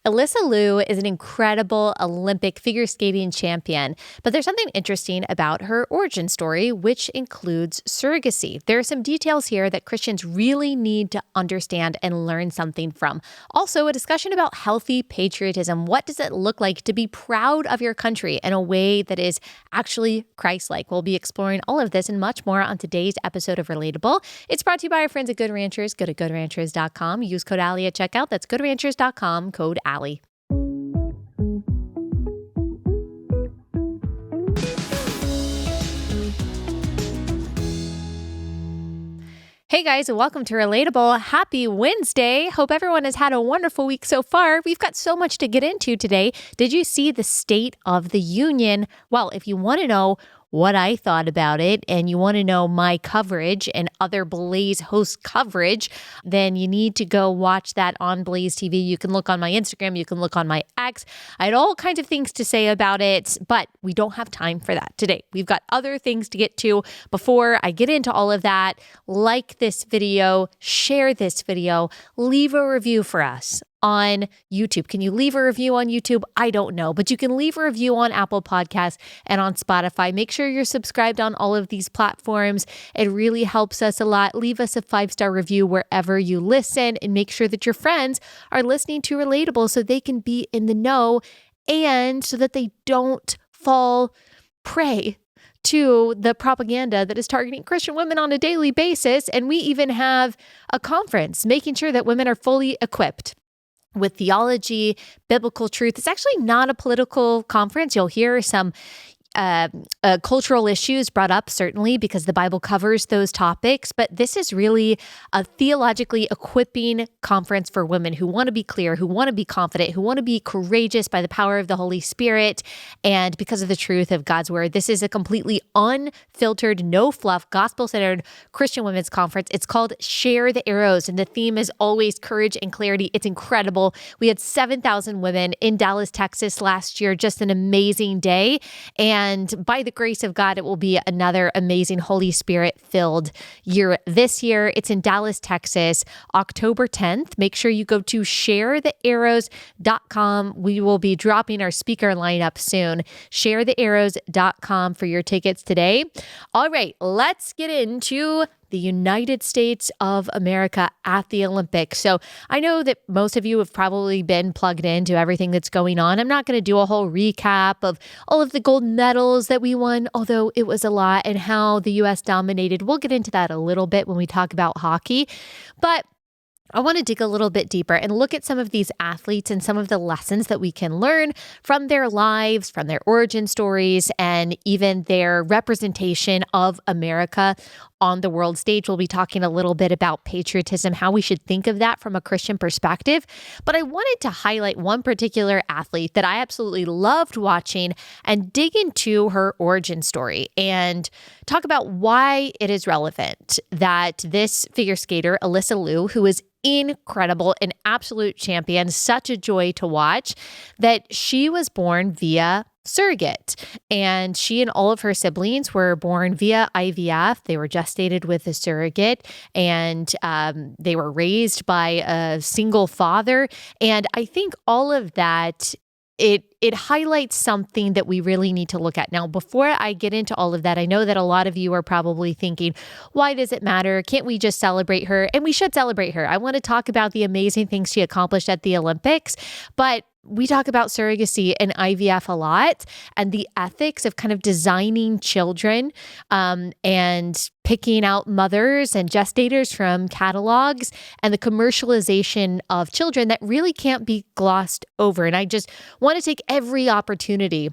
Alysa Liu is an incredible Olympic figure skating champion, but there's something interesting about her origin story, which includes surrogacy. There are some details here that Christians really need to understand and learn something from. Also, a discussion about healthy patriotism. What does it look like to be proud of your country in a way that is actually Christ-like? We'll be exploring all of this and much more on today's episode of Relatable. It's brought to you by our friends at Good Ranchers. Go to goodranchers.com. Use code Allie at checkout. That's goodranchers.com, code Allie. Hey guys, and welcome to Relatable. Happy Wednesday. Hope everyone has had a wonderful week so far. We've got so much to get into today. Did you see the State of the Union? Well, if you want to know what I thought about it and you want to know my coverage and other Blaze host coverage, then you need to go watch that on Blaze TV. You can look on my Instagram. You can look on my X. I had all kinds of things to say about it, but we don't have time for that today. We've got other things to get to. Before I get into all of that, like this video, share this video, leave a review for us on YouTube. Can you leave a review on YouTube? I don't know, but you can leave a review on Apple Podcasts and on Spotify. Make sure you're subscribed on all of these platforms. It really helps us a lot. Leave us a 5-star review wherever you listen and make sure that your friends are listening to Relatable so they can be in the know and so that they don't fall prey to the propaganda that is targeting Christian women on a daily basis. And we even have a conference making sure that women are fully equipped with theology, biblical truth. It's actually not a political conference. You'll hear some cultural issues brought up, certainly, because the Bible covers those topics. But this is really a theologically equipping conference for women who want to be clear, who want to be confident, who want to be courageous by the power of the Holy Spirit and because of the truth of God's word. This is a completely unfiltered, no fluff, gospel-centered Christian women's conference. It's called Share the Arrows, and the theme is always courage and clarity. It's incredible. We had 7,000 women in Dallas, Texas last year, just an amazing day. And by the grace of God, it will be another amazing Holy Spirit-filled year this year. It's in Dallas, Texas, October 10th. Make sure you go to sharethearrows.com. We will be dropping our speaker lineup soon. Sharethearrows.com for your tickets today. All right, let's get into the United States of America at the Olympics. So I know that most of you have probably been plugged into everything that's going on. I'm not going to do a whole recap of all of the gold medals that we won, although it was a lot, and how the U.S. dominated. We'll get into that a little bit when we talk about hockey. But I want to dig a little bit deeper and look at some of these athletes and some of the lessons that we can learn from their lives, from their origin stories, and even their representation of America on the world stage. We'll be talking a little bit about patriotism, how we should think of that from a Christian perspective. But I wanted to highlight one particular athlete that I absolutely loved watching and dig into her origin story and talk about why it is relevant that this figure skater, Alysa Liu, who is incredible, an absolute champion, such a joy to watch, that she was born via surrogate. And she and all of her siblings were born via IVF. They were gestated with a surrogate, and they were raised by a single father. And I think all of that, it highlights something that we really need to look at. Now, before I get into all of that, I know that a lot of you are probably thinking, why does it matter? Can't we just celebrate her? And we should celebrate her. I want to talk about the amazing things she accomplished at the Olympics, but we talk about surrogacy and IVF a lot and the ethics of kind of designing children and picking out mothers and gestators from catalogs and the commercialization of children that really can't be glossed over. And I just want to take every opportunity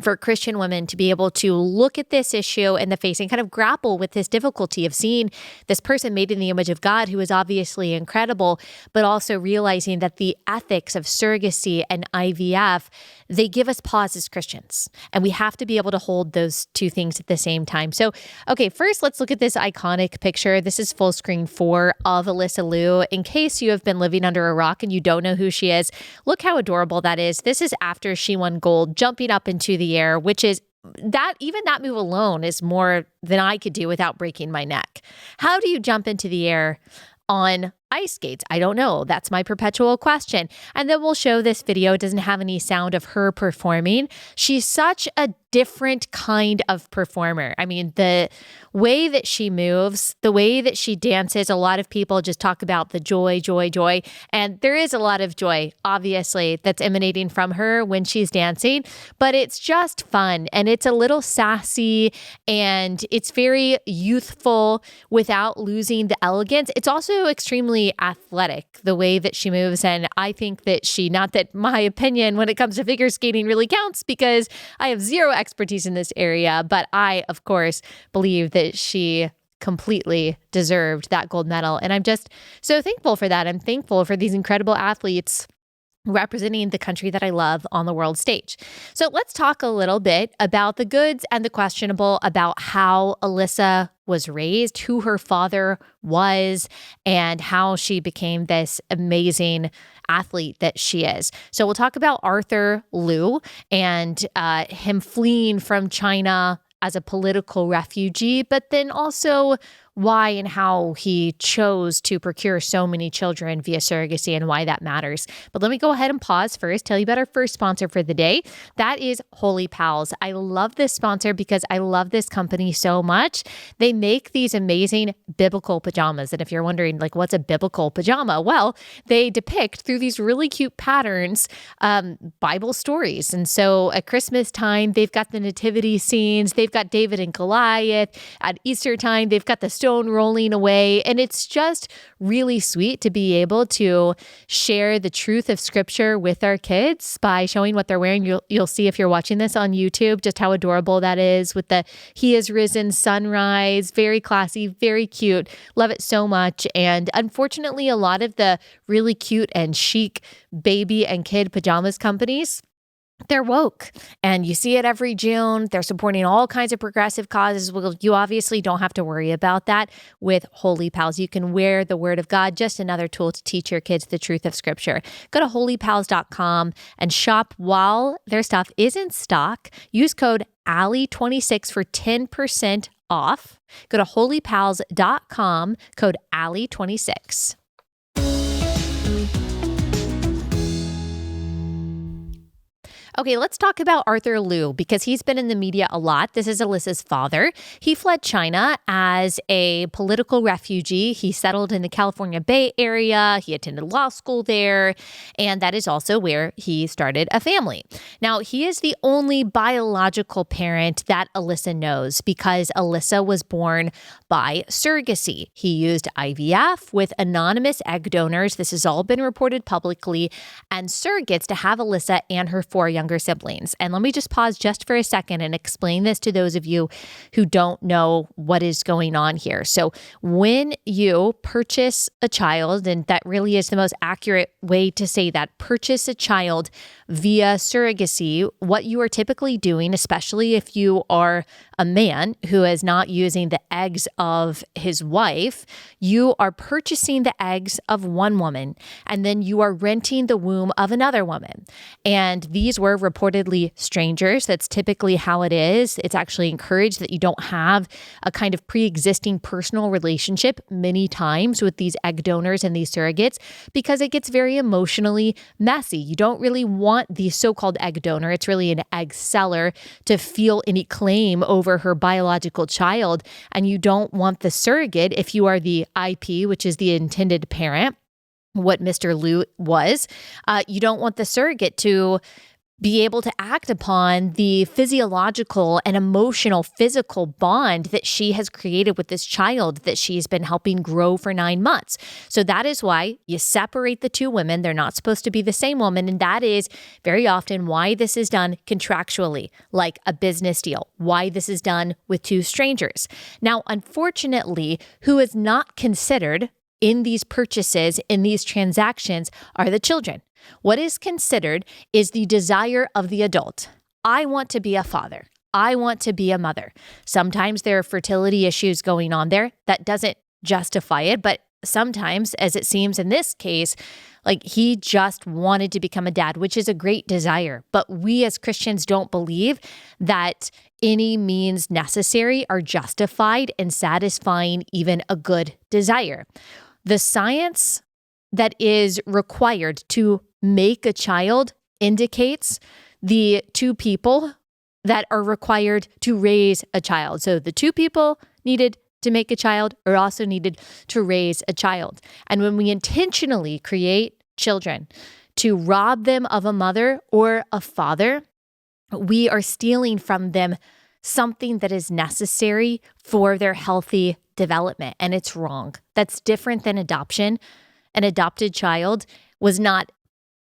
for Christian women to be able to look at this issue in the face and kind of grapple with this difficulty of seeing this person made in the image of God who is obviously incredible, but also realizing that the ethics of surrogacy and IVF, they give us pause as Christians. And we have to be able to hold those two things at the same time. So, okay, first let's look at this iconic picture. This is full screen 4 of Alysa Liu. In case you have been living under a rock and you don't know who she is, look how adorable that is. This is after she won gold, jumping up into the air, which is that even that move alone is more than I could do without breaking my neck. How do you jump into the air on ice skates? I don't know. That's my perpetual question. And then we'll show this video. It doesn't have any sound of her performing. She's such a different kind of performer. I mean, the way that she moves, the way that she dances, a lot of people just talk about the joy, joy, joy. And there is a lot of joy, obviously, that's emanating from her when she's dancing, but it's just fun and it's a little sassy and it's very youthful without losing the elegance. It's also extremely athletic, the way that she moves. And I think that not that my opinion when it comes to figure skating really counts because I have zero expertise in this area, but I, of course, believe that she completely deserved that gold medal. And I'm just so thankful for that. I'm thankful for these incredible athletes representing the country that I love on the world stage. So let's talk a little bit about the goods and the questionable about how Alysa was raised, who her father was, and how she became this amazing athlete that she is. So we'll talk about Alysa Liu and him fleeing from China as a political refugee, but then also why and how he chose to procure so many children via surrogacy and why that matters. But let me go ahead and pause first, tell you about our first sponsor for the day. That is Holy Pals. I love this sponsor because I love this company so much. They make these amazing biblical pajamas. And if you're wondering, like, what's a biblical pajama? Well, they depict through these really cute patterns, Bible stories. And so at Christmas time, they've got the nativity scenes. They've got David and Goliath. At Easter time, they've got the stone rolling away. And it's just really sweet to be able to share the truth of scripture with our kids by showing what they're wearing. You'll see if you're watching this on YouTube, just how adorable that is with the He is Risen sunrise. Very classy, very cute. Love it so much. And unfortunately, a lot of the really cute and chic baby and kid pajamas companies, they're woke and you see it every June. They're supporting all kinds of progressive causes. Well, you obviously don't have to worry about that with Holy Pals. You can wear the word of God, just another tool to teach your kids the truth of scripture. Go to holypals.com and shop while their stuff is in stock. Use code Allie26 for 10% off. Go to holypals.com, code Allie26. Okay, let's talk about Alysa Liu because he's been in the media a lot. This is Alysa's father. He fled China as a political refugee. He settled in the California Bay Area. He attended law school there, and that is also where he started a family. Now, he is the only biological parent that Alysa knows because Alysa was born by surrogacy. He used IVF with anonymous egg donors. This has all been reported publicly, and surrogates to have Alysa and her 4 younger siblings. And let me just pause just for a second and explain this to those of you who don't know what is going on here. So when you purchase a child, and that really is the most accurate way to say that, purchase a child via surrogacy, what you are typically doing, especially if you are a man who is not using the eggs of his wife, you are purchasing the eggs of one woman, and then you are renting the womb of another woman. And these were reportedly strangers. That's typically how it is. It's actually encouraged that you don't have a kind of pre-existing personal relationship many times with these egg donors and these surrogates because it gets very emotionally messy. You don't really want the so-called egg donor, it's really an egg seller, to feel any claim over her biological child. And you don't want the surrogate, if you are the IP, which is the intended parent, what Mr. Liu was, you don't want the surrogate to be able to act upon the physiological and emotional, physical bond that she has created with this child that she's been helping grow for 9 months. So that is why you separate the 2 women. They're not supposed to be the same woman. And that is very often why this is done contractually, like a business deal, why this is done with 2 strangers. Now, unfortunately, who is not considered in these purchases, in these transactions, are the children. What is considered is the desire of the adult. I want to be a father. I want to be a mother. Sometimes there are fertility issues going on there. That doesn't justify it, but sometimes, as it seems in this case, like he just wanted to become a dad, which is a great desire. But we as Christians don't believe that any means necessary are justified in satisfying even a good desire. The science that is required to make a child indicates the two people that are required to raise a child. So the two people needed to make a child are also needed to raise a child. And when we intentionally create children to rob them of a mother or a father, we are stealing from them something that is necessary for their healthy development. And it's wrong. That's different than adoption. An adopted child was not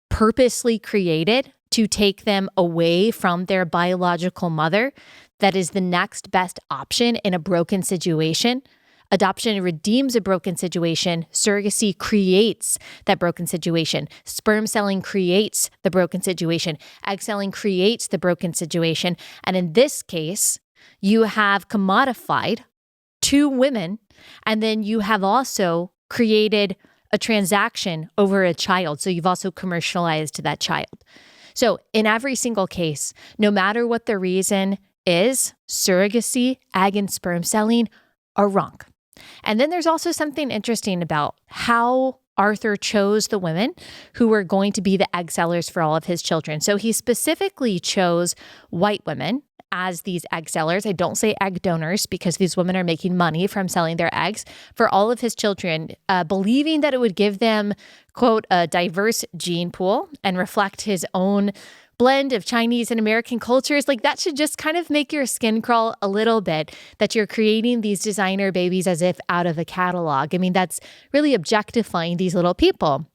purposely created to take them away from their biological mother. That is the next best option in a broken situation. Adoption redeems a broken situation. Surrogacy creates that broken situation. Sperm selling creates the broken situation. Egg selling creates the broken situation. And in this case, you have commodified two women, and then you have also created a transaction over a child. So you've also commercialized that child. So in every single case, no matter what the reason is, surrogacy, egg and sperm selling are wrong. And then there's also something interesting about how Arthur chose the women who were going to be the egg sellers for all of his children. So he specifically chose white women as these egg sellers. I don't say egg donors because these women are making money from selling their eggs for all of his children, believing that it would give them, quote, a diverse gene pool and reflect his own blend of Chinese and American cultures. Like that should just kind of make your skin crawl a little bit that you're creating these designer babies as if out of a catalog. I mean, that's really objectifying these little people.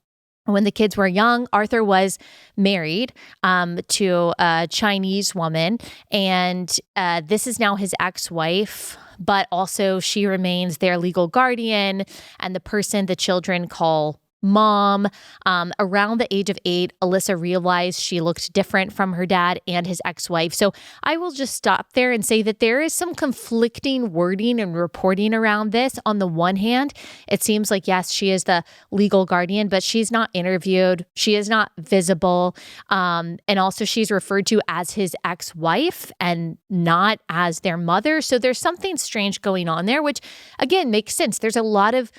When the kids were young, Arthur was married to a Chinese woman, and this is now his ex-wife, but also she remains their legal guardian and the person the children call mom. Around the age of 8, Alysa realized she looked different from her dad and his ex-wife. So I will just stop there and say that there is some conflicting wording and reporting around this. On the one hand, it seems like, yes, she is the legal guardian, but she's not interviewed. She is not visible. And also she's referred to as his ex-wife and not as their mother. So there's something strange going on there, which again makes sense. There's a lot of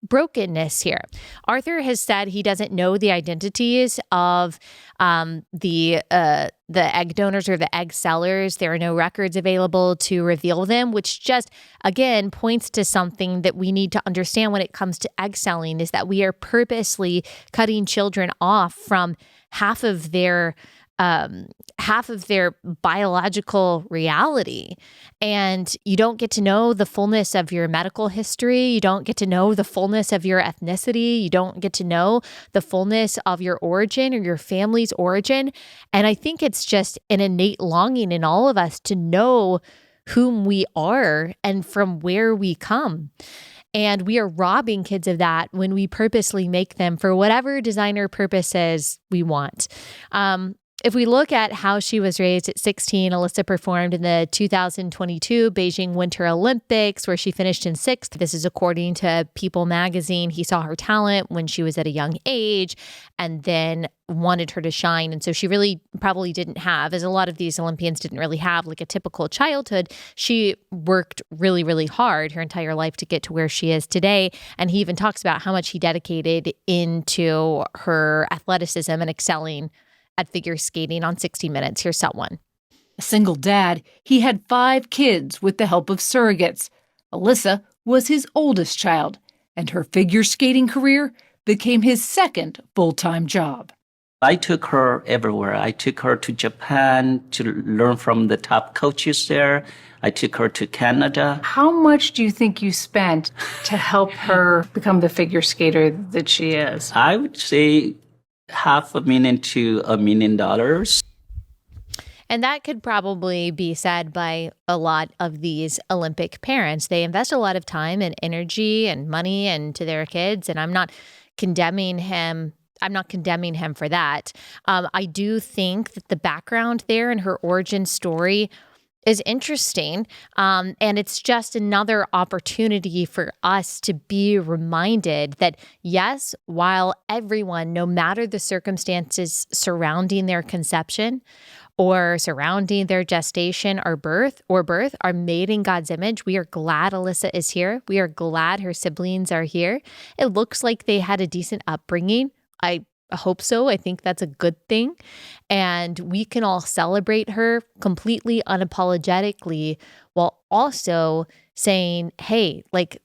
brokenness here. Arthur has said he doesn't know the identities of the egg donors or the egg sellers. There are no records available to reveal them, which just, again, points to something that we need to understand when it comes to egg selling, is that we are purposely cutting children off from half of their biological reality. And you don't get to know the fullness of your medical history. You don't get to know the fullness of your ethnicity. You don't get to know the fullness of your origin or your family's origin. And I think it's just an innate longing in all of us to know whom we are and from where we come. And we are robbing kids of that when we purposely make them for whatever designer purposes we want. If we look at how she was raised at 16, Alysa performed in the 2022 Beijing Winter Olympics, where she finished in 6th. This is according to People magazine. He saw her talent when she was at a young age and then wanted her to shine. And so she really probably didn't have, as a lot of these Olympians didn't really have like a typical childhood. She worked really, really hard her entire life to get to where she is today. And he even talks about how much he dedicated into her athleticism and excelling at figure skating on 60 Minutes. Here's someone. A single dad, he had 5 kids with the help of surrogates. Alysa was his oldest child, and her figure skating career became his second full-time job. I took her everywhere. I took her to Japan to learn from the top coaches there. I took her to Canada. How much do you think you spent to help her become the figure skater that she is? I would say $500,000 to $1 million. And that could probably be said by a lot of these Olympic parents. They invest a lot of time and energy and money into their kids, and I'm not condemning him. I'm not condemning him for that. I do think that the background there and her origin story is interesting. And it's just another opportunity for us to be reminded that, yes, while everyone, no matter the circumstances surrounding their conception, or surrounding their gestation or birth are made in God's image. We are glad Alysa is here. We are glad her siblings are here. It looks like they had a decent upbringing. I hope so. I think that's a good thing. And we can all celebrate her completely unapologetically while also saying, hey, like,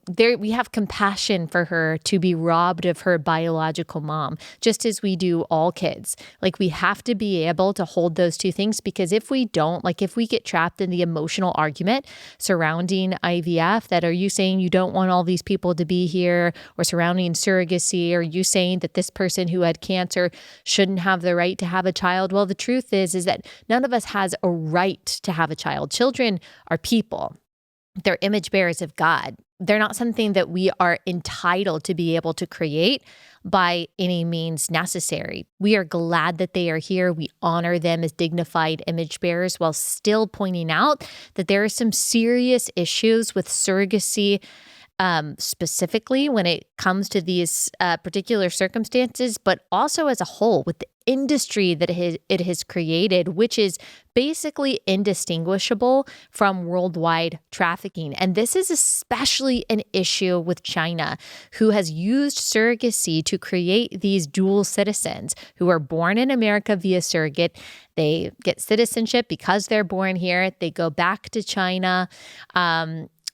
there we have compassion for her to be robbed of her biological mom, just as we do all kids. Like, we have to be able to hold those two things, because if we don't, like if we get trapped in the emotional argument surrounding IVF, that are you saying you don't want all these people to be here, or surrounding surrogacy, or you saying that this person who had cancer shouldn't have the right to have a child? Well, the truth is that none of us has a right to have a child. Children are people. They're image bearers of God. They're not something that we are entitled to be able to create by any means necessary. We are glad that they are here. We honor them as dignified image bearers, while still pointing out that there are some serious issues with surrogacy, specifically when it comes to these particular circumstances, but also as a whole with the industry that it has created, which is basically indistinguishable from worldwide trafficking. And this is especially an issue with China, who has used surrogacy to create these dual citizens who are born in America via surrogate. They get citizenship because they're born here. They go back to China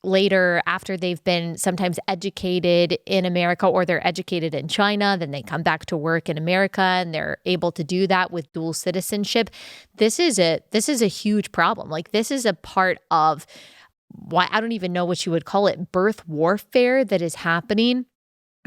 later, after they've been sometimes educated in America, or they're educated in China, then they come back to work in America, and they're able to do that with dual citizenship. This is a huge problem. Like, this is a part of why, I don't even know what you would call it, birth warfare that is happening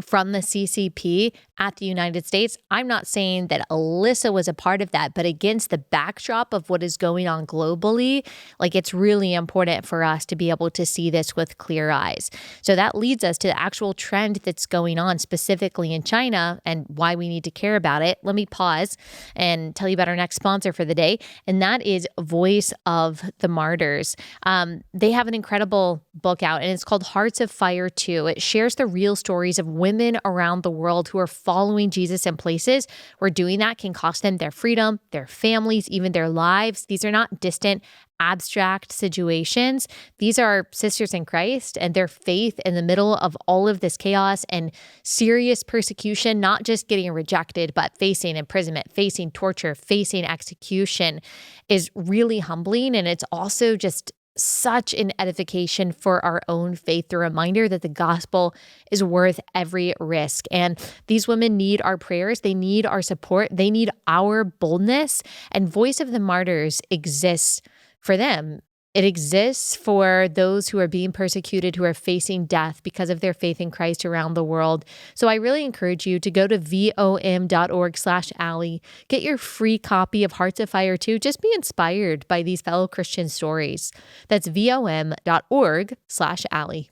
from the CCP at the United States. I'm not saying that Alysa was a part of that, but against the backdrop of what is going on globally, like, it's really important for us to be able to see this with clear eyes. So that leads us to the actual trend that's going on specifically in China and why we need to care about it. Let me pause and tell you about our next sponsor for the day, and that is Voice of the Martyrs. They have an incredible book out, and it's called Hearts of Fire 2. It shares the real stories of women around the world who are following Jesus in places where doing that can cost them their freedom, their families, even their lives. These are not distant, abstract situations. These are sisters in Christ and their faith in the middle of all of this chaos and serious persecution, not just getting rejected, but facing imprisonment, facing torture, facing execution, is really humbling. And it's also just such an edification for our own faith, the reminder that the gospel is worth every risk. And these women need our prayers. They need our support. They need our boldness. And Voice of the Martyrs exists for them. It exists for those who are being persecuted, who are facing death because of their faith in Christ around the world. So I really encourage you to go to vom.org/Allie, get your free copy of Hearts of Fire 2. Just be inspired by these fellow Christian stories. That's vom.org/Allie.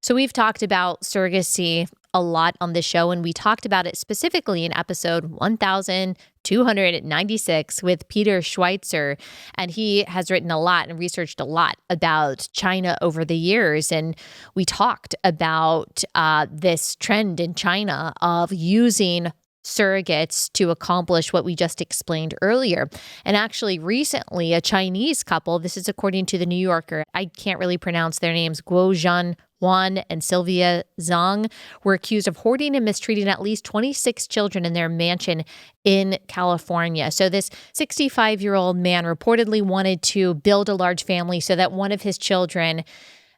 So we've talked about surrogacy a lot on the show, and we talked about it specifically in episode 1296 with Peter Schweitzer. And he has written a lot and researched a lot about China over the years. And we talked about this trend in China of using surrogates to accomplish what we just explained earlier. And actually, recently, a Chinese couple, this is according to the New Yorker, I can't really pronounce their names, Guo Zhan Juan and Sylvia Zhang, were accused of hoarding and mistreating at least 26 children in their mansion in California. So this 65-year-old man reportedly wanted to build a large family so that one of his children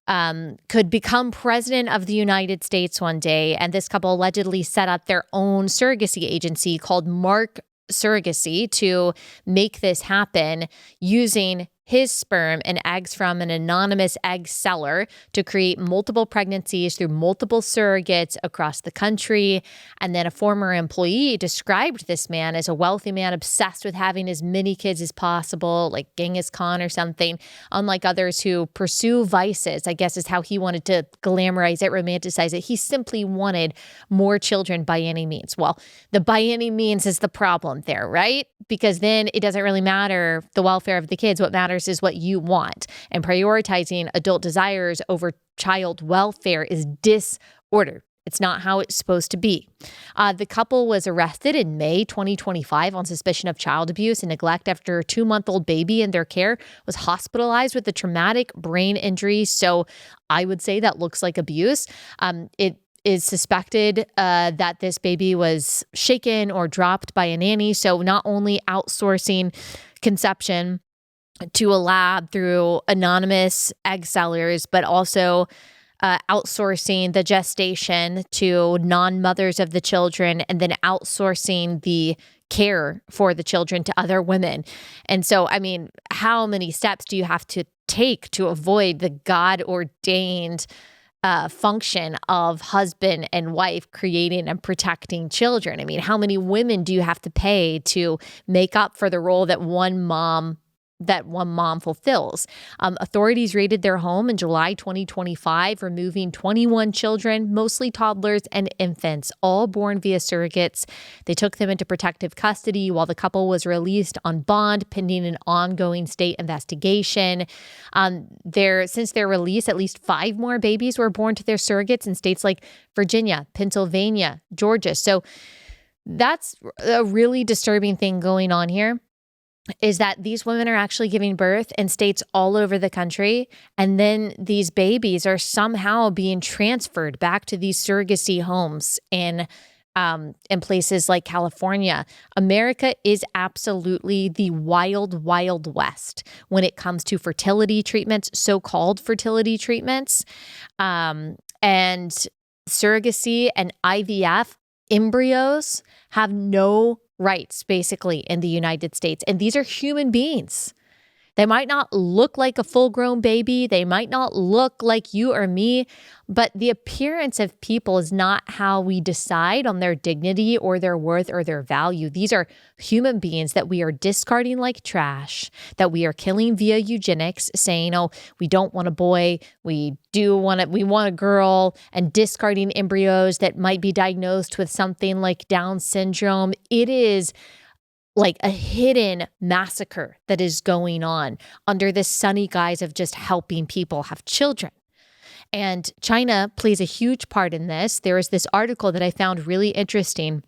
could become president of the United States one day. And this couple allegedly set up their own surrogacy agency called Mark Surrogacy to make this happen, using his sperm and eggs from an anonymous egg seller to create multiple pregnancies through multiple surrogates across the country. And then a former employee described this man as a wealthy man obsessed with having as many kids as possible, like Genghis Khan or something, unlike others who pursue vices, I guess is how he wanted to glamorize it, romanticize it. He simply wanted more children by any means. Well, the by any means is the problem there, right? Because then it doesn't really matter the welfare of the kids. What matters is what you want. And prioritizing adult desires over child welfare is disorder. It's not how it's supposed to be. The couple was arrested in May 2025 on suspicion of child abuse and neglect after a 2-month-old baby in their care was hospitalized with a traumatic brain injury. So I would say that looks like abuse. It is suspected that this baby was shaken or dropped by a nanny. So not only outsourcing conception to a lab through anonymous egg sellers, but also outsourcing the gestation to non-mothers of the children and then outsourcing the care for the children to other women. And so, I mean, how many steps do you have to take to avoid the God-ordained function of husband and wife creating and protecting children? I mean, how many women do you have to pay to make up for the role that one mom fulfills? Authorities raided their home in July 2025, removing 21 children, mostly toddlers and infants, all born via surrogates. They took them into protective custody while the couple was released on bond pending an ongoing state investigation. Since their release, at least 5 more babies were born to their surrogates in states like Virginia, Pennsylvania, Georgia. So that's a really disturbing thing going on here, is that these women are actually giving birth in states all over the country. And then these babies are somehow being transferred back to these surrogacy homes in places like California. America is absolutely the wild, wild west when it comes to fertility treatments, so-called fertility treatments, and surrogacy and IVF. Embryos have no rights, basically, in the United States. And these are human beings. They might not look like a full-grown baby. They might not look like you or me, but the appearance of people is not how we decide on their dignity or their worth or their value. These are human beings that we are discarding like trash, that we are killing via eugenics, saying, oh, we don't want a boy, we want a girl, and discarding embryos that might be diagnosed with something like Down syndrome. It is like a hidden massacre that is going on under this sunny guise of just helping people have children. And China plays a huge part in this. There is this article that I found really interesting.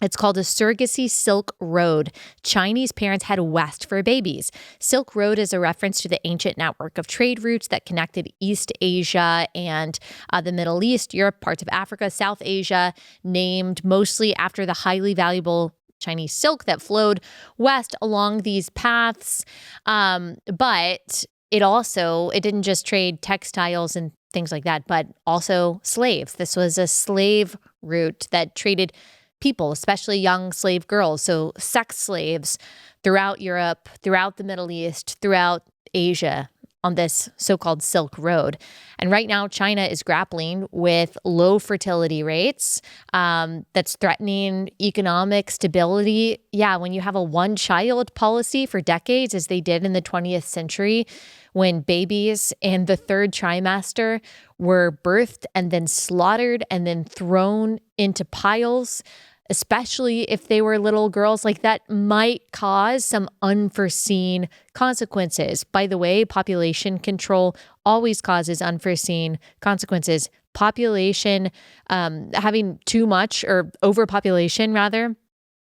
It's called a Surrogacy Silk Road. Chinese parents head west for babies. Silk Road is a reference to the ancient network of trade routes that connected East Asia and the Middle East, Europe, parts of Africa, South Asia, named mostly after the highly valuable Chinese silk that flowed west along these paths. But it didn't just trade textiles and things like that, but also slaves. This was a slave route that traded people, especially young slave girls. So sex slaves throughout Europe, throughout the Middle East, throughout Asia, on this so-called Silk Road. And right now, China is grappling with low fertility rates that's threatening economic stability. Yeah, when you have a one-child policy for decades, as they did in the 20th century, when babies in the 3rd trimester were birthed and then slaughtered and then thrown into piles, especially if they were little girls, like that might cause some unforeseen consequences. By the way, population control always causes unforeseen consequences. Population, having too much or overpopulation rather,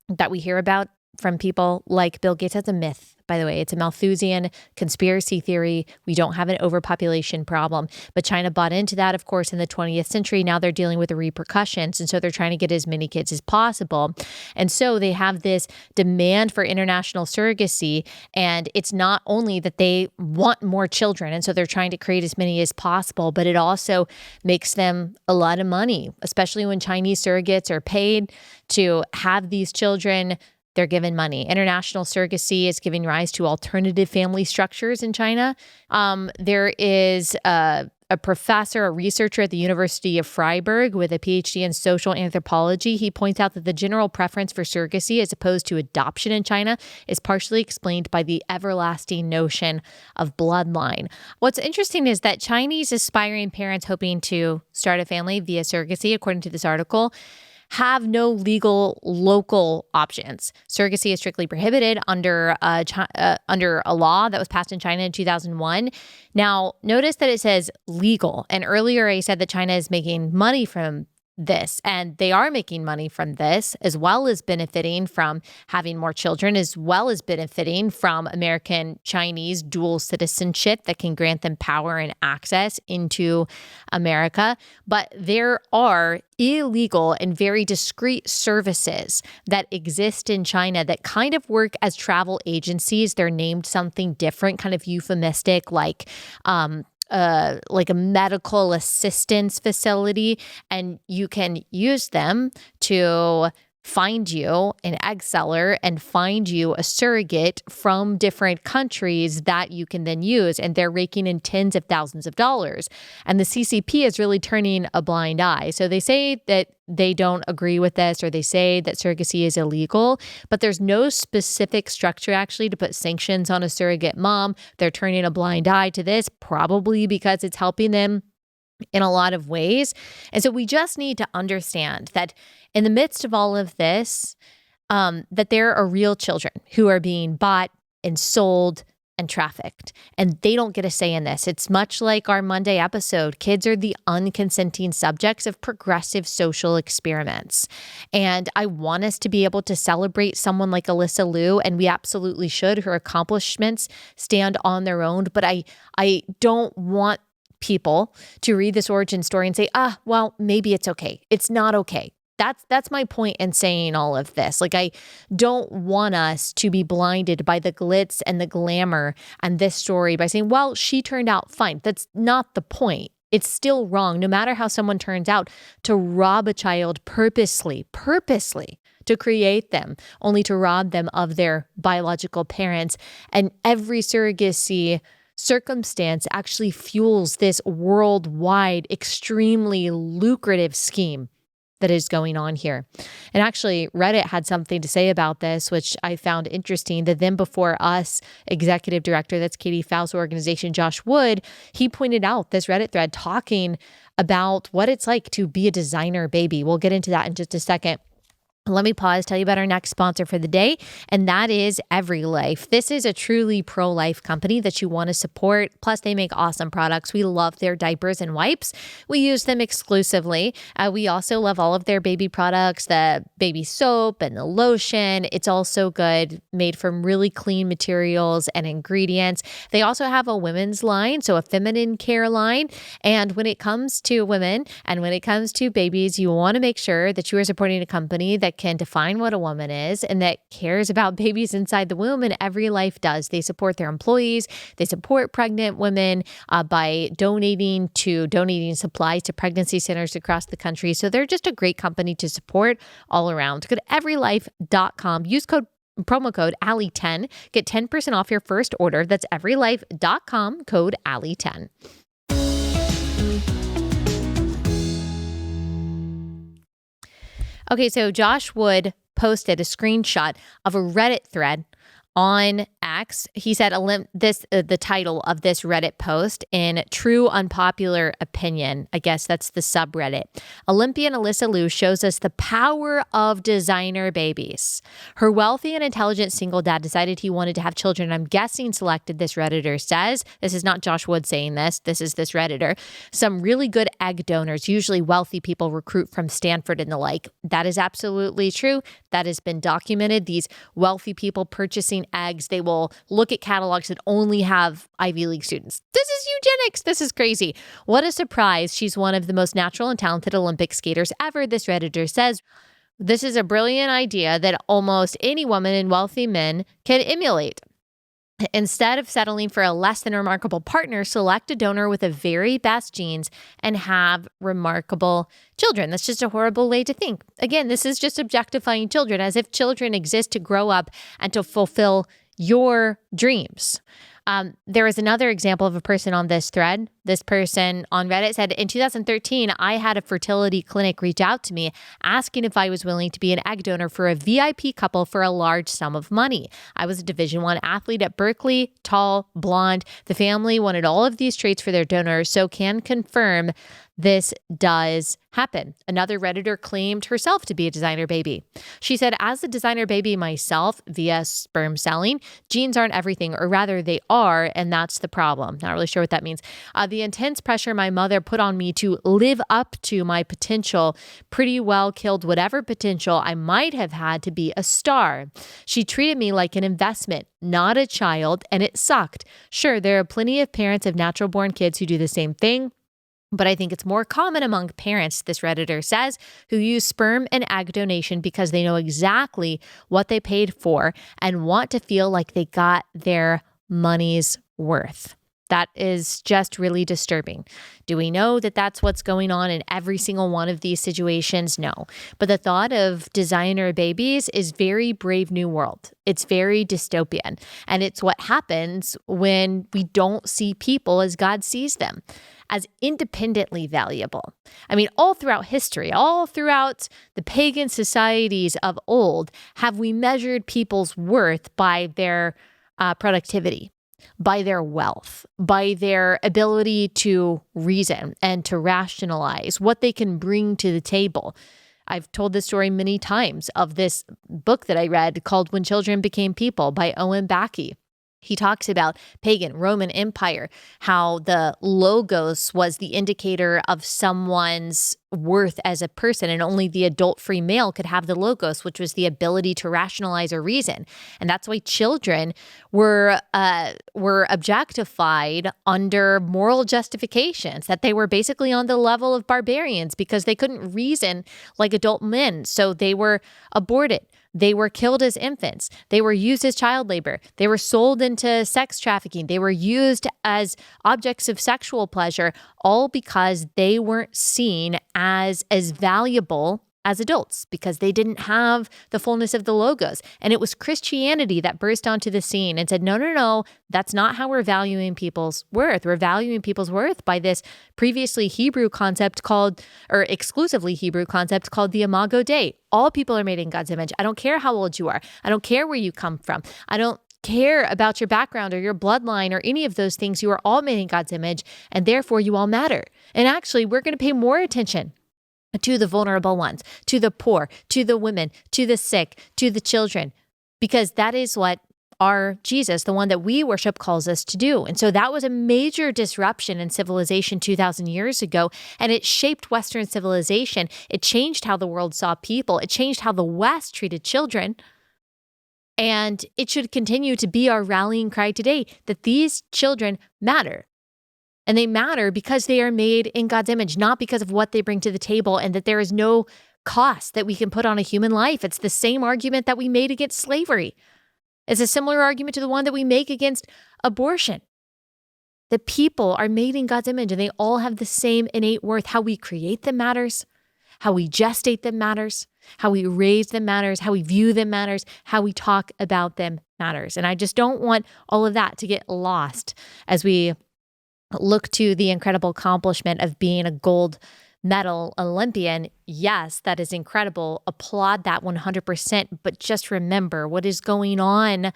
that we hear about from people like Bill Gates, that's a myth. By the way, it's a Malthusian conspiracy theory. We don't have an overpopulation problem. But China bought into that, of course, in the 20th century. Now they're dealing with the repercussions. And so they're trying to get as many kids as possible. And so they have this demand for international surrogacy. And it's not only that they want more children, and so they're trying to create as many as possible, but it also makes them a lot of money, especially when Chinese surrogates are paid to have these children. They're given money. International surrogacy is giving rise to alternative family structures in China. There is a professor, a researcher at the University of Freiburg with a PhD in social anthropology. He points out that the general preference for surrogacy as opposed to adoption in China is partially explained by the everlasting notion of bloodline. What's interesting is that Chinese aspiring parents hoping to start a family via surrogacy, according to this article, have no legal local options. Surrogacy is strictly prohibited under a law that was passed in China in 2001. Now, notice that it says legal. And earlier I said that China is making money from this. And they are making money from this, as well as benefiting from having more children, as well as benefiting from American Chinese dual citizenship that can grant them power and access into America. But there are illegal and very discreet services that exist in China that kind of work as travel agencies. They're named something different, kind of euphemistic, like a medical assistance facility, and you can use them to find you an egg seller and find you a surrogate from different countries that you can then use. And they're raking in tens of thousands of dollars. And the CCP is really turning a blind eye. So they say that they don't agree with this, or they say that surrogacy is illegal, but there's no specific structure actually to put sanctions on a surrogate mom. They're turning a blind eye to this, probably because it's helping them in a lot of ways. And so we just need to understand that in the midst of all of this, that there are real children who are being bought and sold and trafficked, and they don't get a say in this. It's much like our Monday episode. Kids are the unconsenting subjects of progressive social experiments. And I want us to be able to celebrate someone like Alysa Liu, and we absolutely should. Her accomplishments stand on their own, but I don't want people to read this origin story and say, well, maybe it's okay. It's not okay. That's my point in saying all of this. Like, I don't want us to be blinded by the glitz and the glamour and this story by saying, well, she turned out fine. That's not the point. It's still wrong, no matter how someone turns out, to rob a child purposely, to create them, only to rob them of their biological parents. And every surrogacy circumstance actually fuels this worldwide, extremely lucrative scheme that is going on here. And actually, Reddit had something to say about this, which I found interesting. The Them Before Us executive director, that's Katie Faust's organization, Josh Wood, he pointed out this Reddit thread talking about what it's like to be a designer baby. We'll get into that in just a second. Let me pause, tell you about our next sponsor for the day, and that is Every Life. This is a truly pro-life company that you want to support. Plus, they make awesome products. We love their diapers and wipes. We use them exclusively. We also love all of their baby products, the baby soap and the lotion. It's all so good, made from really clean materials and ingredients. They also have a women's line, so a feminine care line. And when it comes to women and when it comes to babies, you want to make sure that you are supporting a company that can define what a woman is and that cares about babies inside the womb, and Every Life does. They support their employees. They support pregnant women by donating supplies to pregnancy centers across the country. So they're just a great company to support all around. Go to everylife.com. Use promo code Allie10. Get 10% off your first order. That's everylife.com, code Allie10. Okay, so Josh Wood posted a screenshot of a Reddit thread on X. He said the title of this Reddit post in True Unpopular Opinion. I guess that's the subreddit. Olympian Alysa Liu shows us the power of designer babies. Her wealthy and intelligent single dad decided he wanted to have children. I'm guessing selected, this Redditor says. This is not Josh Wood saying this. This is this Redditor. Some really good egg donors, usually wealthy people, recruit from Stanford and the like. That is absolutely true. That has been documented. These wealthy people purchasing eggs, they will look at catalogs that only have Ivy League students. This is eugenics. This is crazy. What a surprise. She's one of the most natural and talented Olympic skaters ever, this Redditor says. This is a brilliant idea that almost any woman and wealthy men can emulate. Instead of settling for a less than remarkable partner, select a donor with the very best genes and have remarkable children. That's just a horrible way to think. Again, this is just objectifying children, as if children exist to grow up and to fulfill your dreams. There is another example of a person on this thread. This person on Reddit said, in 2013, I had a fertility clinic reach out to me asking if I was willing to be an egg donor for a VIP couple for a large sum of money. I was a Division I athlete at Berkeley, tall, blonde. The family wanted all of these traits for their donor, so can confirm this does happen. Another Redditor claimed herself to be a designer baby. She said, as a designer baby myself, via sperm selling, genes aren't everything, or rather they are, and that's the problem. Not really sure what that means. The intense pressure my mother put on me to live up to my potential pretty well killed whatever potential I might have had to be a star. She treated me like an investment, not a child, and it sucked. Sure, there are plenty of parents of natural-born kids who do the same thing, but I think it's more common among parents, this Redditor says, who use sperm and egg donation because they know exactly what they paid for and want to feel like they got their money's worth. That is just really disturbing. Do we know that that's what's going on in every single one of these situations? No. But the thought of designer babies is very Brave New World. It's very dystopian. And it's what happens when we don't see people as God sees them, as independently valuable. I mean, all throughout history, all throughout the pagan societies of old, have we measured people's worth by their productivity, by their wealth, by their ability to reason and to rationalize what they can bring to the table. I've told this story many times of this book that I read called When Children Became People by Owen Backey. He talks about pagan Roman Empire, how the logos was the indicator of someone's worth as a person, and only the adult-free male could have the logos, which was the ability to rationalize or reason. And that's why children were objectified under moral justifications, that they were basically on the level of barbarians because they couldn't reason like adult men. So they were aborted. They were killed as infants. They were used as child labor. They were sold into sex trafficking. They were used as objects of sexual pleasure, all because they weren't seen as valuable as adults, because they didn't have the fullness of the logos. And it was Christianity that burst onto the scene and said, no, that's not how we're valuing people's worth. We're valuing people's worth by this previously Hebrew concept called, or exclusively Hebrew concept called the Imago Dei. All people are made in God's image. I don't care how old you are. I don't care where you come from. I don't care about your background or your bloodline or any of those things. You are all made in God's image, and therefore you all matter. And actually, we're going to pay more attention to the vulnerable ones, to the poor, to the women, to the sick, to the children, because that is what our Jesus, the one that we worship, calls us to do. And so that was a major disruption in civilization 2,000 years ago, and it shaped Western civilization. It changed how the world saw people. It changed how the West treated children. And it should continue to be our rallying cry today that these children matter. And they matter because they are made in God's image, not because of what they bring to the table, and that there is no cost that we can put on a human life. It's the same argument that we made against slavery. It's a similar argument to the one that we make against abortion. The people are made in God's image, and they all have the same innate worth. How we create them matters. How we gestate them matters. How we raise them matters. How we view them matters. How we talk about them matters. And I just don't want all of that to get lost as we look to the incredible accomplishment of being a gold medal Olympian. Yes, that is incredible. Applaud that 100%. But just remember what is going on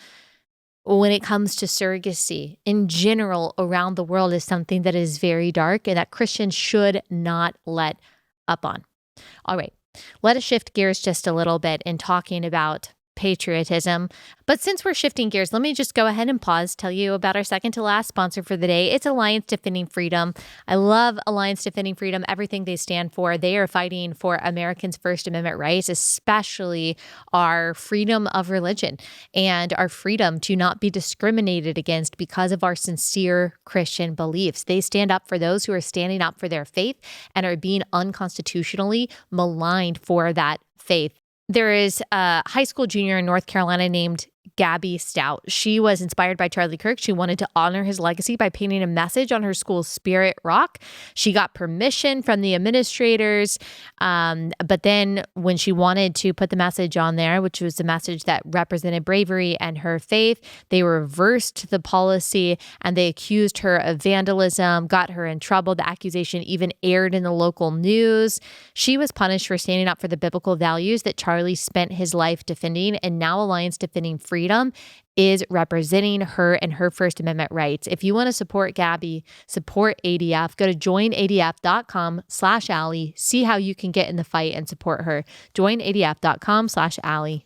when it comes to surrogacy in general around the world is something that is very dark and that Christians should not let up on. All right, let us shift gears just a little bit in talking about patriotism. But since we're shifting gears, let me just go ahead and pause, tell you about our second to last sponsor for the day. It's Alliance Defending Freedom. I love Alliance Defending Freedom, everything they stand for. They are fighting for Americans' First Amendment rights, especially our freedom of religion and our freedom to not be discriminated against because of our sincere Christian beliefs. They stand up for those who are standing up for their faith and are being unconstitutionally maligned for that faith. There is a high school junior in North Carolina named Gabby Stout. She was inspired by Charlie Kirk. She wanted to honor his legacy by painting a message on her school's Spirit Rock. She got permission from the administrators, but then when she wanted to put the message on there, which was a message that represented bravery and her faith, they reversed the policy and they accused her of vandalism, got her in trouble. The accusation even aired in the local news. She was punished for standing up for the biblical values that Charlie spent his life defending, and now Alliance Defending Freedom freedom is representing her and her First Amendment rights. If you want to support Gabby, support ADF, go to joinadf.com/Allie. See how you can get in the fight and support her. Joinadf.com/Allie.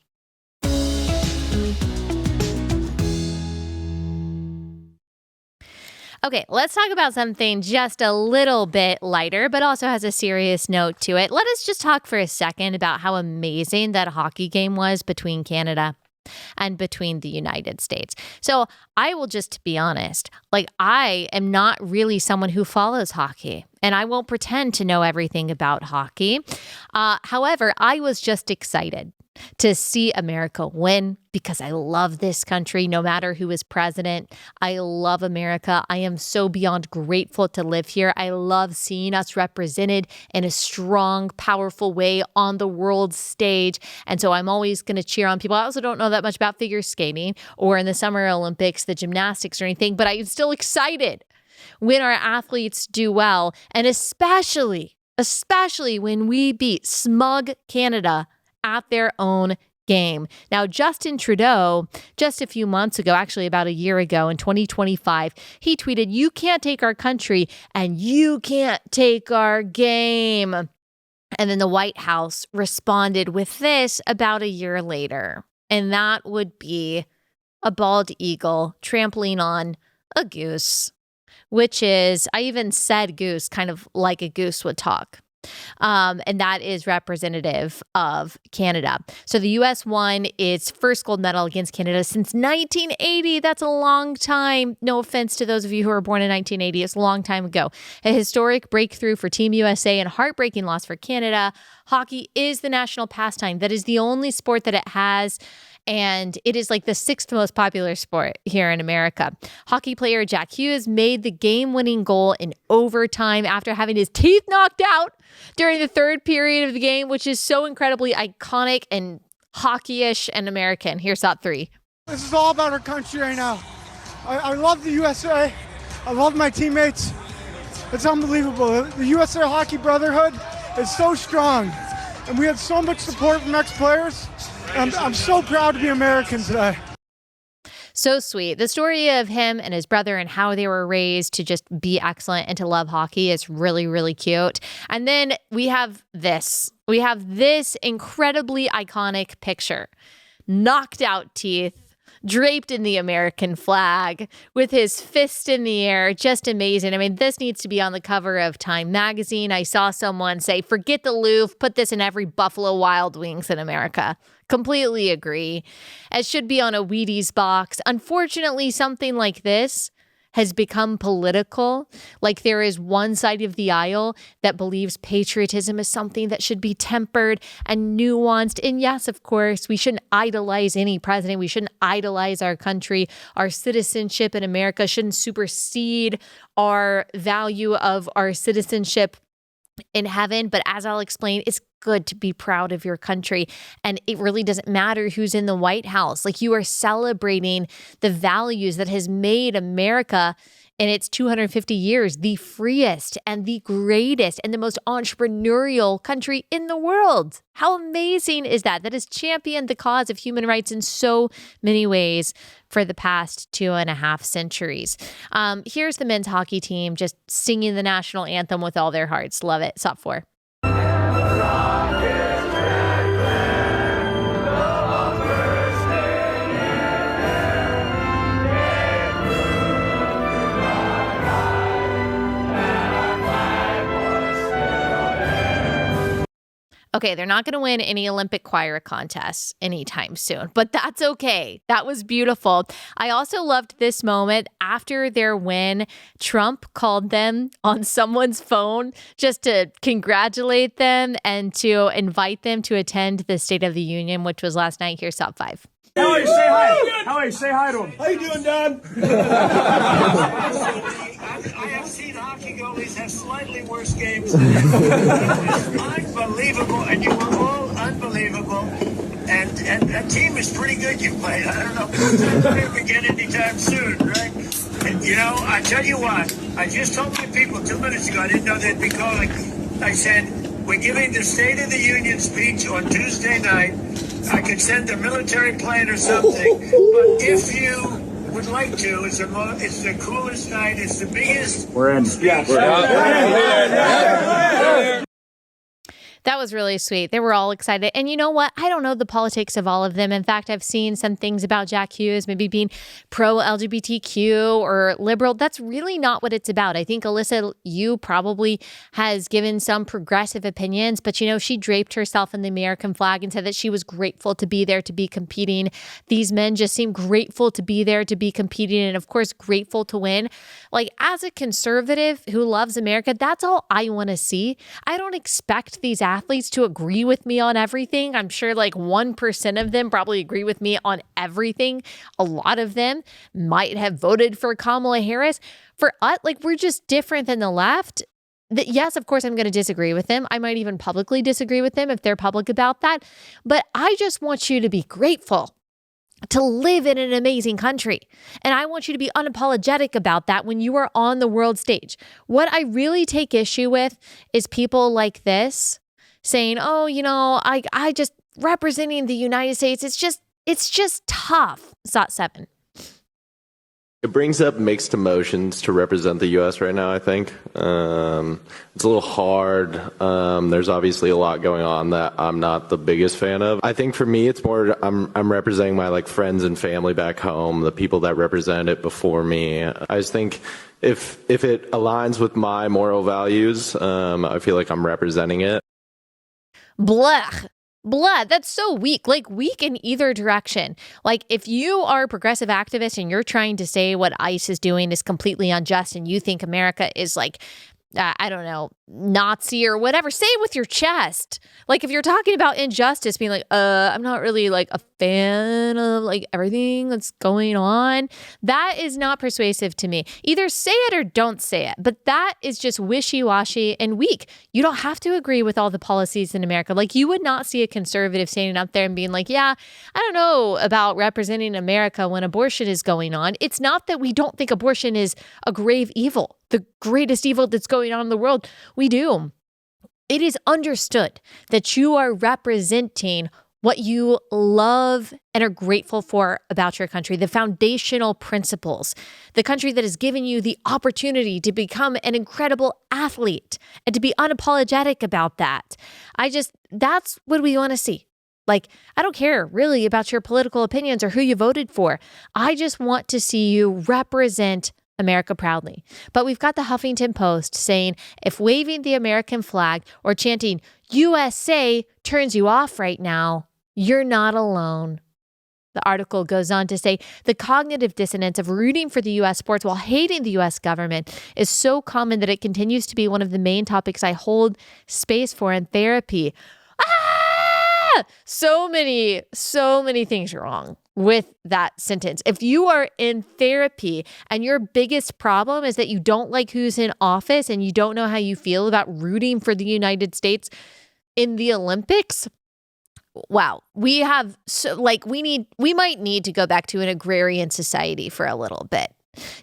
Okay, let's talk about something just a little bit lighter, but also has a serious note to it. Let us just talk for a second about how amazing that hockey game was between Canada and between the United States. So I will just be honest, like I am not really someone who follows hockey, and I won't pretend to know everything about hockey. However, I was just excited to see America win because I love this country, no matter who is president. I love America. I am so beyond grateful to live here. I love seeing us represented in a strong, powerful way on the world stage. And so I'm always going to cheer on people. I also don't know that much about figure skating or in the Summer Olympics, the gymnastics or anything, but I'm still excited when our athletes do well. And especially when we beat smug Canada at their own game. Now, Justin Trudeau, just a few months ago, actually about a year ago in 2025, he tweeted, "You can't take our country and you can't take our game." And then the White House responded with this about a year later. And that would be a bald eagle trampling on a goose, which is, I even said goose, kind of like a goose would talk. And that is representative of Canada. So the U.S. won its first gold medal against Canada since 1980. That's a long time. No offense to those of you who were born in 1980. It's a long time ago. A historic breakthrough for Team USA and heartbreaking loss for Canada. Hockey is the national pastime. That is the only sport that it has. And it is like the 6th most popular sport here in America. Hockey player Jack Hughes made the game-winning goal in overtime after having his teeth knocked out during the third period of the game, which is so incredibly iconic and hockey-ish and American. Here's shot 3. This is all about our country right now. I love the USA. I love my teammates. It's unbelievable. The USA Hockey Brotherhood is so strong. And we had so much support from ex-players. I'm so proud to be American today. So sweet. The story of him and his brother and how they were raised to just be excellent and to love hockey is really, really cute. And then we have this. We have this incredibly iconic picture. Knocked out teeth, draped in the American flag, with his fist in the air. Just amazing. I mean, this needs to be on the cover of Time magazine. I saw someone say, forget the Louvre, put this in every Buffalo Wild Wings in America. Completely agree. It should be on a Wheaties box. Unfortunately, something like this has become political. Like there is one side of the aisle that believes patriotism is something that should be tempered and nuanced. And yes, of course, we shouldn't idolize any president. We shouldn't idolize our country. Our citizenship in America shouldn't supersede our value of our citizenship in heaven. But as I'll explain, it's good to be proud of your country. And it really doesn't matter who's in the White House. Like you are celebrating the values that has made America in its 250 years the freest and the greatest and the most entrepreneurial country in the world. How amazing is that? That has championed the cause of human rights in so many ways for the past 2.5 centuries. Here's the men's hockey team just singing the national anthem with all their hearts. Love it. Stop 4. Okay, they're not going to win any Olympic choir contests anytime soon, but that's okay. That was beautiful. I also loved this moment after their win. Trump called them on someone's phone just to congratulate them and to invite them to attend the State of the Union, which was last night. Here's top 5. How are you? Say hi. How are you? Say hi to him. How you doing, Don? I have seen hockey goalies have slightly worse games than this. It's unbelievable, and you were all unbelievable. And the team is pretty good you played. I don't know if it's going to begin anytime soon, right? And, you know, I tell you what, I just told my people 2 minutes ago, I didn't know they'd be calling. I said, we're giving the State of the Union speech on Tuesday night I could send a military plane or something. But if you would like to, it's the coolest night. It's the biggest. We're in. That was really sweet. They were all excited. And you know what? I don't know the politics of all of them. In fact, I've seen some things about Jack Hughes maybe being pro-LGBTQ or liberal. That's really not what it's about. I think Alysa Liu probably has given some progressive opinions, but she draped herself in the American flag and said that she was grateful to be there to be competing. These men just seem grateful to be there to be competing and, of course, grateful to win. Like, as a conservative who loves America, that's all I want to see. I don't expect these athletes to agree with me on everything. I'm sure like 1% of them probably agree with me on everything. A lot of them might have voted for Kamala Harris. For us, like, we're just different than the left. Yes, of course, I'm going to disagree with them. I might even publicly disagree with them if they're public about that. But I just want you to be grateful to live in an amazing country. And I want you to be unapologetic about that when you are on the world stage. What I really take issue with is people like this saying, oh, I just representing the United States. It's just tough. SOT 7. It brings up mixed emotions to represent the U.S. right now, I think. It's a little hard. There's obviously a lot going on that I'm not the biggest fan of. I think for me, it's more I'm representing my friends and family back home, the people that represent it before me. I just think if it aligns with my moral values, I feel like I'm representing it. Blech. That's so weak, weak in either direction. Like, if you are a progressive activist and you're trying to say what ICE is doing is completely unjust and you think America is I don't know, Nazi or whatever, say it with your chest. Like, if you're talking about injustice, being I'm not really a fan of everything that's going on, that is not persuasive to me. Either say it or don't say it. But that is just wishy-washy and weak. You don't have to agree with all the policies in America. You would not see a conservative standing up there and being yeah, I don't know about representing America when abortion is going on. It's not that we don't think abortion is a grave evil, the greatest evil that's going on in the world. We do. It is understood that you are representing what you love and are grateful for about your country, the foundational principles, the country that has given you the opportunity to become an incredible athlete and to be unapologetic about that. That's what we want to see. I don't care really about your political opinions or who you voted for. I just want to see you represent America proudly. But we've got the Huffington Post saying if waving the American flag or chanting USA turns you off right now, you're not alone. The article goes on to say the cognitive dissonance of rooting for the U.S. sports while hating the U.S. government is so common that it continues to be one of the main topics I hold space for in therapy. So many things wrong with that sentence. If you are in therapy and your biggest problem is that you don't like who's in office and you don't know how you feel about rooting for the United States in the Olympics, wow, we might need to go back to an agrarian society for a little bit,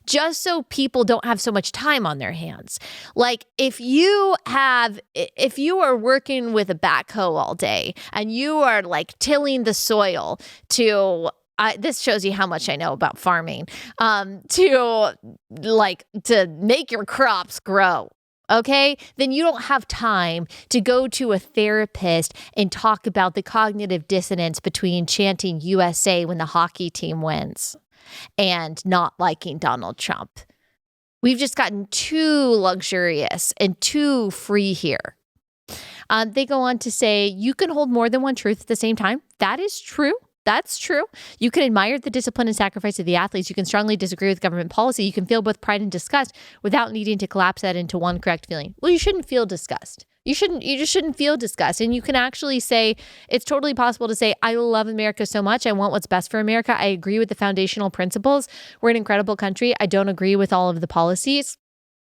just so people don't have so much time on their hands. If you are working with a backhoe all day and you are tilling the soil to this shows you how much I know about farming, to make your crops grow. Okay, then you don't have time to go to a therapist and talk about the cognitive dissonance between chanting USA when the hockey team wins and not liking Donald Trump. We've just gotten too luxurious and too free here. They go on to say, you can hold more than one truth at the same time. That is true. That's true. You can admire the discipline and sacrifice of the athletes. You can strongly disagree with government policy. You can feel both pride and disgust without needing to collapse that into one correct feeling. Well, you shouldn't feel disgust. You just shouldn't feel disgust. And you can actually say, it's totally possible to say, I love America so much. I want what's best for America. I agree with the foundational principles. We're an incredible country. I don't agree with all of the policies.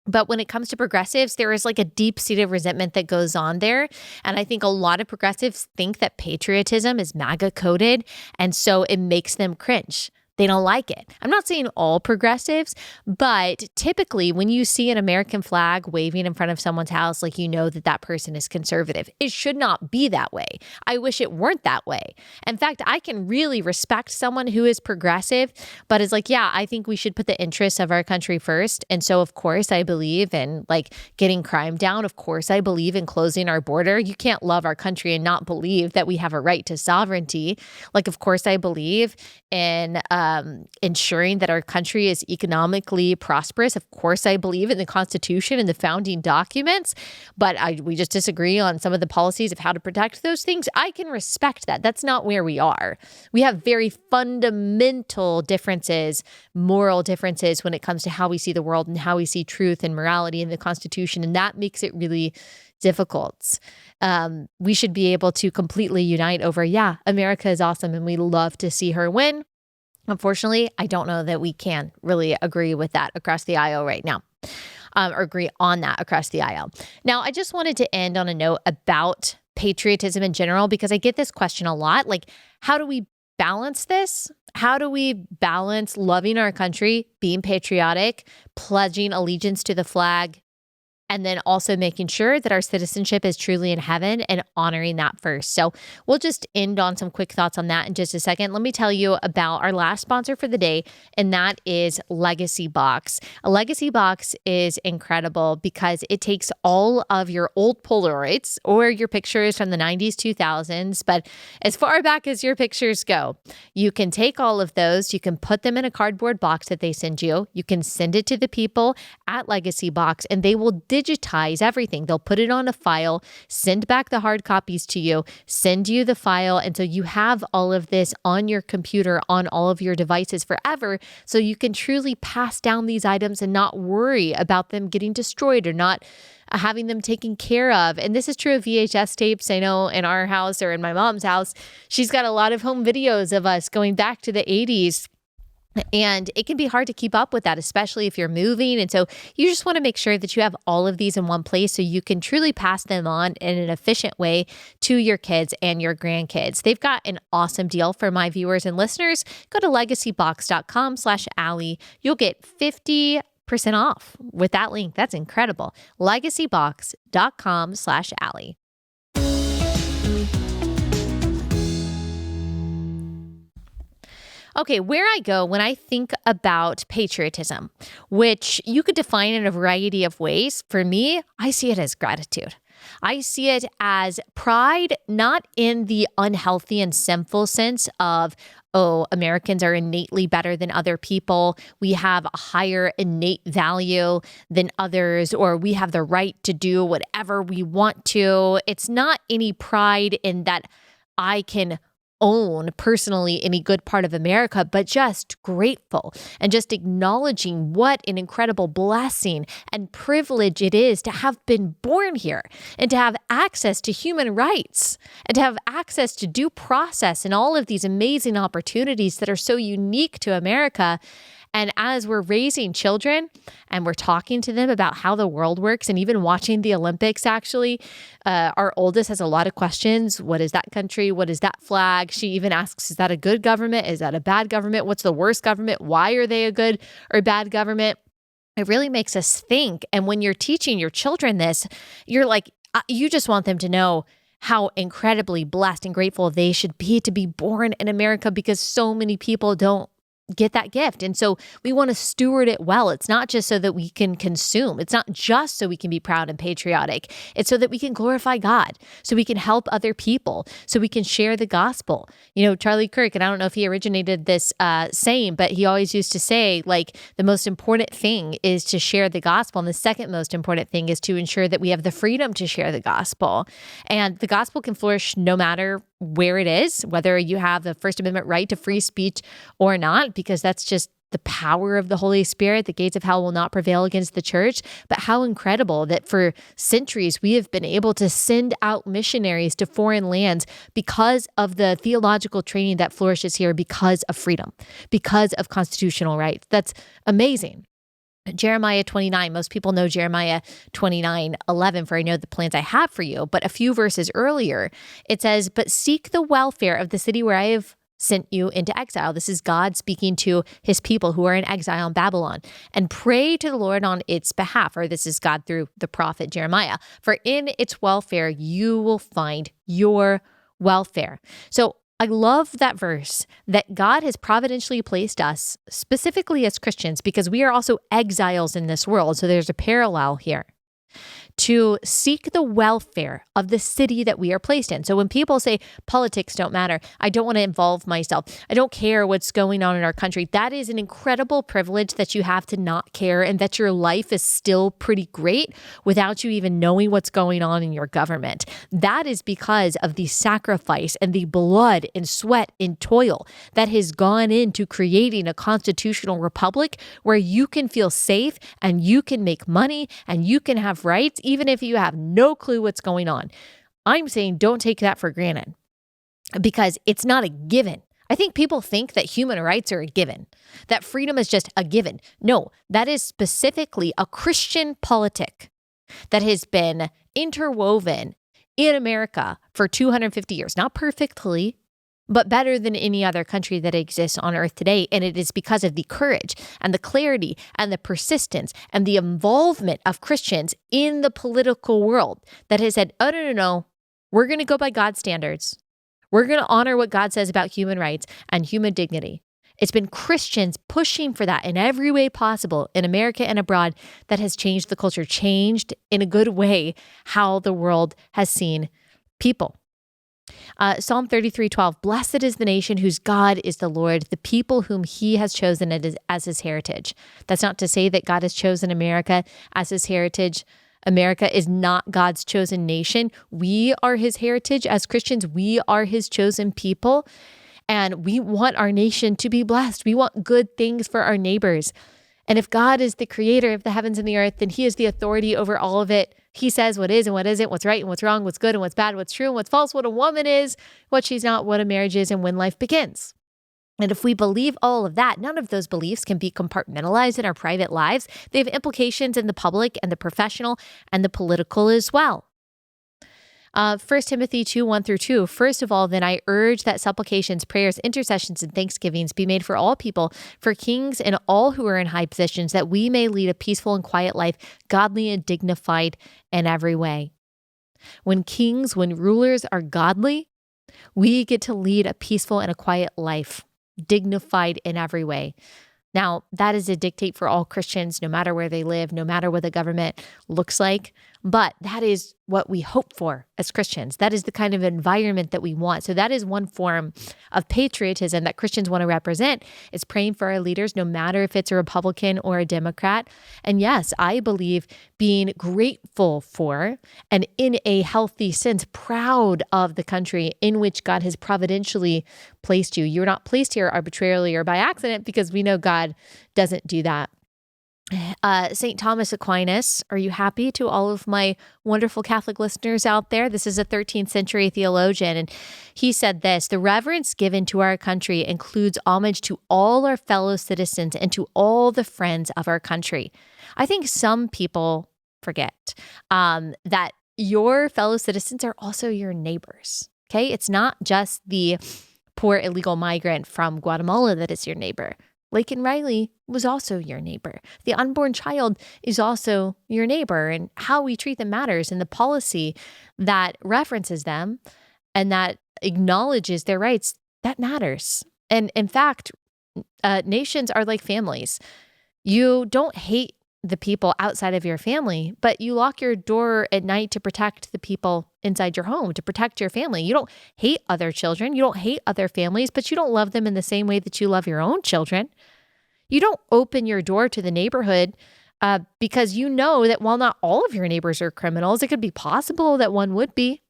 But when it comes to progressives, there is a deep-seated resentment that goes on there. And I think a lot of progressives think that patriotism is MAGA coded. And so it makes them cringe. They don't like it. I'm not saying all progressives, but typically when you see an American flag waving in front of someone's house, like, you know that that person is conservative. It should not be that way. I wish it weren't that way. In fact, I can really respect someone who is progressive, but is like, yeah, I think we should put the interests of our country first. And so, of course, I believe in like getting crime down. Of course, I believe in closing our border. You can't love our country and not believe that we have a right to sovereignty. Like, of course, I believe in ensuring that our country is economically prosperous. Of course, I believe in the Constitution and the founding documents, but we just disagree on some of the policies of how to protect those things. I can respect that. That's not where we are. We have very fundamental differences, moral differences when it comes to how we see the world and how we see truth and morality in the Constitution, and that makes it really difficult. We should be able to completely unite over, yeah, America is awesome and we love to see her win. Unfortunately, I don't know that we can really agree with that across the aisle right now, or agree on that across the aisle. Now, I just wanted to end on a note about patriotism in general, because I get this question a lot. Like, how do we balance this? How do we balance loving our country, being patriotic, pledging allegiance to the flag, and then also making sure that our citizenship is truly in heaven and honoring that first? So we'll just end on some quick thoughts on that in just a second. Let me tell you about our last sponsor for the day, and that is Legacy Box. A Legacy Box is incredible because it takes all of your old Polaroids or your pictures from the 90s, 2000s, but as far back as your pictures go, you can take all of those, you can put them in a cardboard box that they send you, you can send it to the people at Legacy Box, and they will digitize everything. They'll put it on a file, send back the hard copies to you, send you the file. And so you have all of this on your computer, on all of your devices forever. So you can truly pass down these items and not worry about them getting destroyed or not having them taken care of. And this is true of VHS tapes. I know in our house or in my mom's house, she's got a lot of home videos of us going back to the 80s. And it can be hard to keep up with that, especially if you're moving. And so you just want to make sure that you have all of these in one place so you can truly pass them on in an efficient way to your kids and your grandkids. They've got an awesome deal for my viewers and listeners. Go to legacybox.com/Allie. You'll get 50% off with that link. That's incredible. legacybox.com/Allie. Okay, where I go when I think about patriotism, which you could define in a variety of ways, for me, I see it as gratitude. I see it as pride, not in the unhealthy and sinful sense of, oh, Americans are innately better than other people. We have a higher innate value than others, or we have the right to do whatever we want to. It's not any pride in that I can own personally any good part of America, but just grateful and just acknowledging what an incredible blessing and privilege it is to have been born here and to have access to human rights and to have access to due process and all of these amazing opportunities that are so unique to America. And as we're raising children and we're talking to them about how the world works and even watching the Olympics, actually, our oldest has a lot of questions. What is that country? What is that flag? She even asks, is that a good government? Is that a bad government? What's the worst government? Why are they a good or bad government? It really makes us think. And when you're teaching your children this, you're like, you just want them to know how incredibly blessed and grateful they should be to be born in America, because so many people don't get that gift. And so we want to steward it well. It's not just so that we can consume. It's not just so we can be proud and patriotic. It's so that we can glorify God, so we can help other people, so we can share the gospel. You know, Charlie Kirk, and I don't know if he originated this saying, but he always used to say, like, the most important thing is to share the gospel. And the second most important thing is to ensure that we have the freedom to share the gospel. And the gospel can flourish no matter where it is, whether you have the First Amendment right to free speech or not, because that's just the power of the Holy Spirit. The gates of hell will not prevail against the church. But how incredible that for centuries we have been able to send out missionaries to foreign lands because of the theological training that flourishes here, because of freedom, because of constitutional rights. That's amazing. Jeremiah 29, most people know Jeremiah 29:11, for I know the plans I have for you. But a few verses earlier, it says, but seek the welfare of the city where I have sent you into exile. This is God speaking to his people who are in exile in Babylon. And pray to the Lord on its behalf, or this is God through the prophet Jeremiah. For in its welfare, you will find your welfare. So I love that verse that God has providentially placed us, specifically as Christians, because we are also exiles in this world. So there's a parallel here, to seek the welfare of the city that we are placed in. So when people say politics don't matter, I don't want to involve myself, I don't care what's going on in our country, that is an incredible privilege that you have to not care and that your life is still pretty great without you even knowing what's going on in your government. That is because of the sacrifice and the blood and sweat and toil that has gone into creating a constitutional republic where you can feel safe and you can make money and you can have rights even if you have no clue what's going on. I'm saying don't take that for granted because it's not a given. I think people think that human rights are a given, that freedom is just a given. No, that is specifically a Christian politic that has been interwoven in America for 250 years, not perfectly, but better than any other country that exists on earth today. And it is because of the courage and the clarity and the persistence and the involvement of Christians in the political world that has said, oh, no, we're going to go by God's standards. We're going to honor what God says about human rights and human dignity. It's been Christians pushing for that in every way possible in America and abroad that has changed the culture, changed in a good way how the world has seen people. Psalm 33:12, blessed is the nation whose God is the Lord, the people whom he has chosen as his heritage. That's not to say that God has chosen America as his heritage. America is not God's chosen nation. We are his heritage as Christians. We are his chosen people. And we want our nation to be blessed. We want good things for our neighbors. And if God is the creator of the heavens and the earth, then he is the authority over all of it. He says what is and what isn't, what's right and what's wrong, what's good and what's bad, what's true and what's false, what a woman is, what she's not, what a marriage is, and when life begins. And if we believe all of that, none of those beliefs can be compartmentalized in our private lives. They have implications in the public and the professional and the political as well. 1 Timothy 2:1-2. First of all, then I urge that supplications, prayers, intercessions, and thanksgivings be made for all people, for kings and all who are in high positions, that we may lead a peaceful and quiet life, godly and dignified in every way. When rulers are godly, we get to lead a peaceful and a quiet life, dignified in every way. Now, that is a dictate for all Christians, no matter where they live, no matter what the government looks like. But that is what we hope for as Christians. That is the kind of environment that we want. So that is one form of patriotism that Christians want to represent, is praying for our leaders, no matter if it's a Republican or a Democrat. And yes, I believe being grateful for and in a healthy sense, proud of the country in which God has providentially placed you. You're not placed here arbitrarily or by accident, because we know God doesn't do that. St. Thomas Aquinas, are you happy, to all of my wonderful Catholic listeners out there? This is a 13th century theologian, and he said this: the reverence given to our country includes homage to all our fellow citizens and to all the friends of our country. I think some people forget that your fellow citizens are also your neighbors, okay? It's not just the poor illegal migrant from Guatemala that is your neighbor. Laken Riley was also your neighbor. The unborn child is also your neighbor, and how we treat them matters, and the policy that references them and that acknowledges their rights, that matters. And in fact, nations are like families. You don't hate the people outside of your family, but you lock your door at night to protect the people inside your home, to protect your family. You don't hate other children. You don't hate other families, but you don't love them in the same way that you love your own children. You don't open your door to the neighborhood because you know that while not all of your neighbors are criminals, it could be possible that one would be.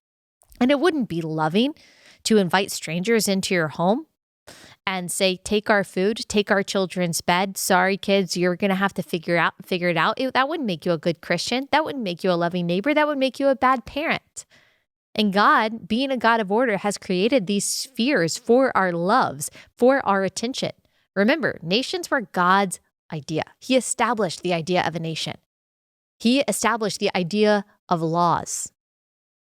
And it wouldn't be loving to invite strangers into your home and say, take our food, take our children's bed. Sorry, kids, you're going to have to figure it out. That wouldn't make you a good Christian. That wouldn't make you a loving neighbor. That would make you a bad parent. And God, being a God of order, has created these spheres for our loves, for our attention. Remember, nations were God's idea. He established the idea of a nation. He established the idea of laws.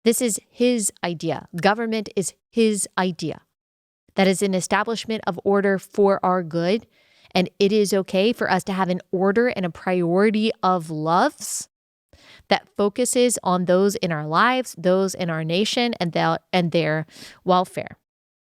This is his idea. Government is his idea. that is an establishment of order for our good. And it is okay for us to have an order and a priority of loves that focuses on those in our lives, those in our nation, and their welfare.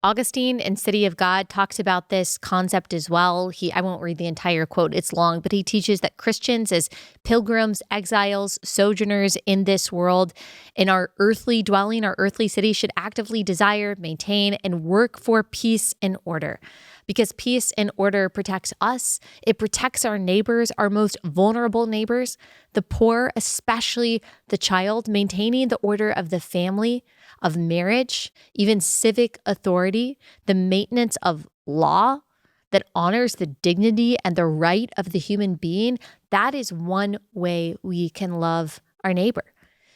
Augustine in City of God talks about this concept as well. I won't read the entire quote, it's long, but he teaches that Christians as pilgrims, exiles, sojourners in this world, in our earthly dwelling, our earthly city, should actively desire, maintain, and work for peace and order. Because peace and order protects us. It protects our neighbors, our most vulnerable neighbors, the poor, especially the child, maintaining the order of the family, of marriage, even civic authority, the maintenance of law that honors the dignity and the right of the human being. That is one way we can love our neighbor.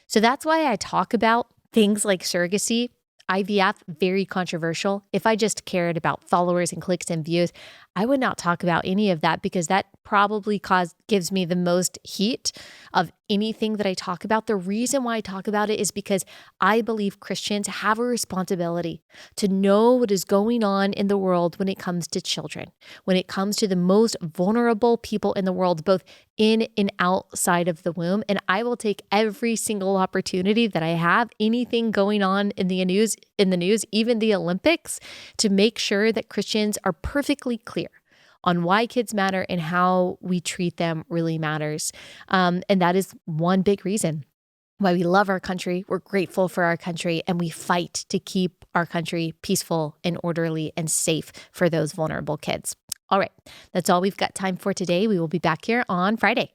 So that's why I talk about things like surrogacy. IVF, very controversial. If I just cared about followers and clicks and views, I would not talk about any of that because that probably gives me the most heat of anything that I talk about. The reason why I talk about it is because I believe Christians have a responsibility to know what is going on in the world when it comes to children, when it comes to the most vulnerable people in the world, both in and outside of the womb. And I will take every single opportunity that I have, anything going on in the news, even the Olympics, to make sure that Christians are perfectly clear on why kids matter and how we treat them really matters. And that is one big reason why we love our country, we're grateful for our country, and we fight to keep our country peaceful and orderly and safe for those vulnerable kids. All right, that's all we've got time for today. We will be back here on Friday.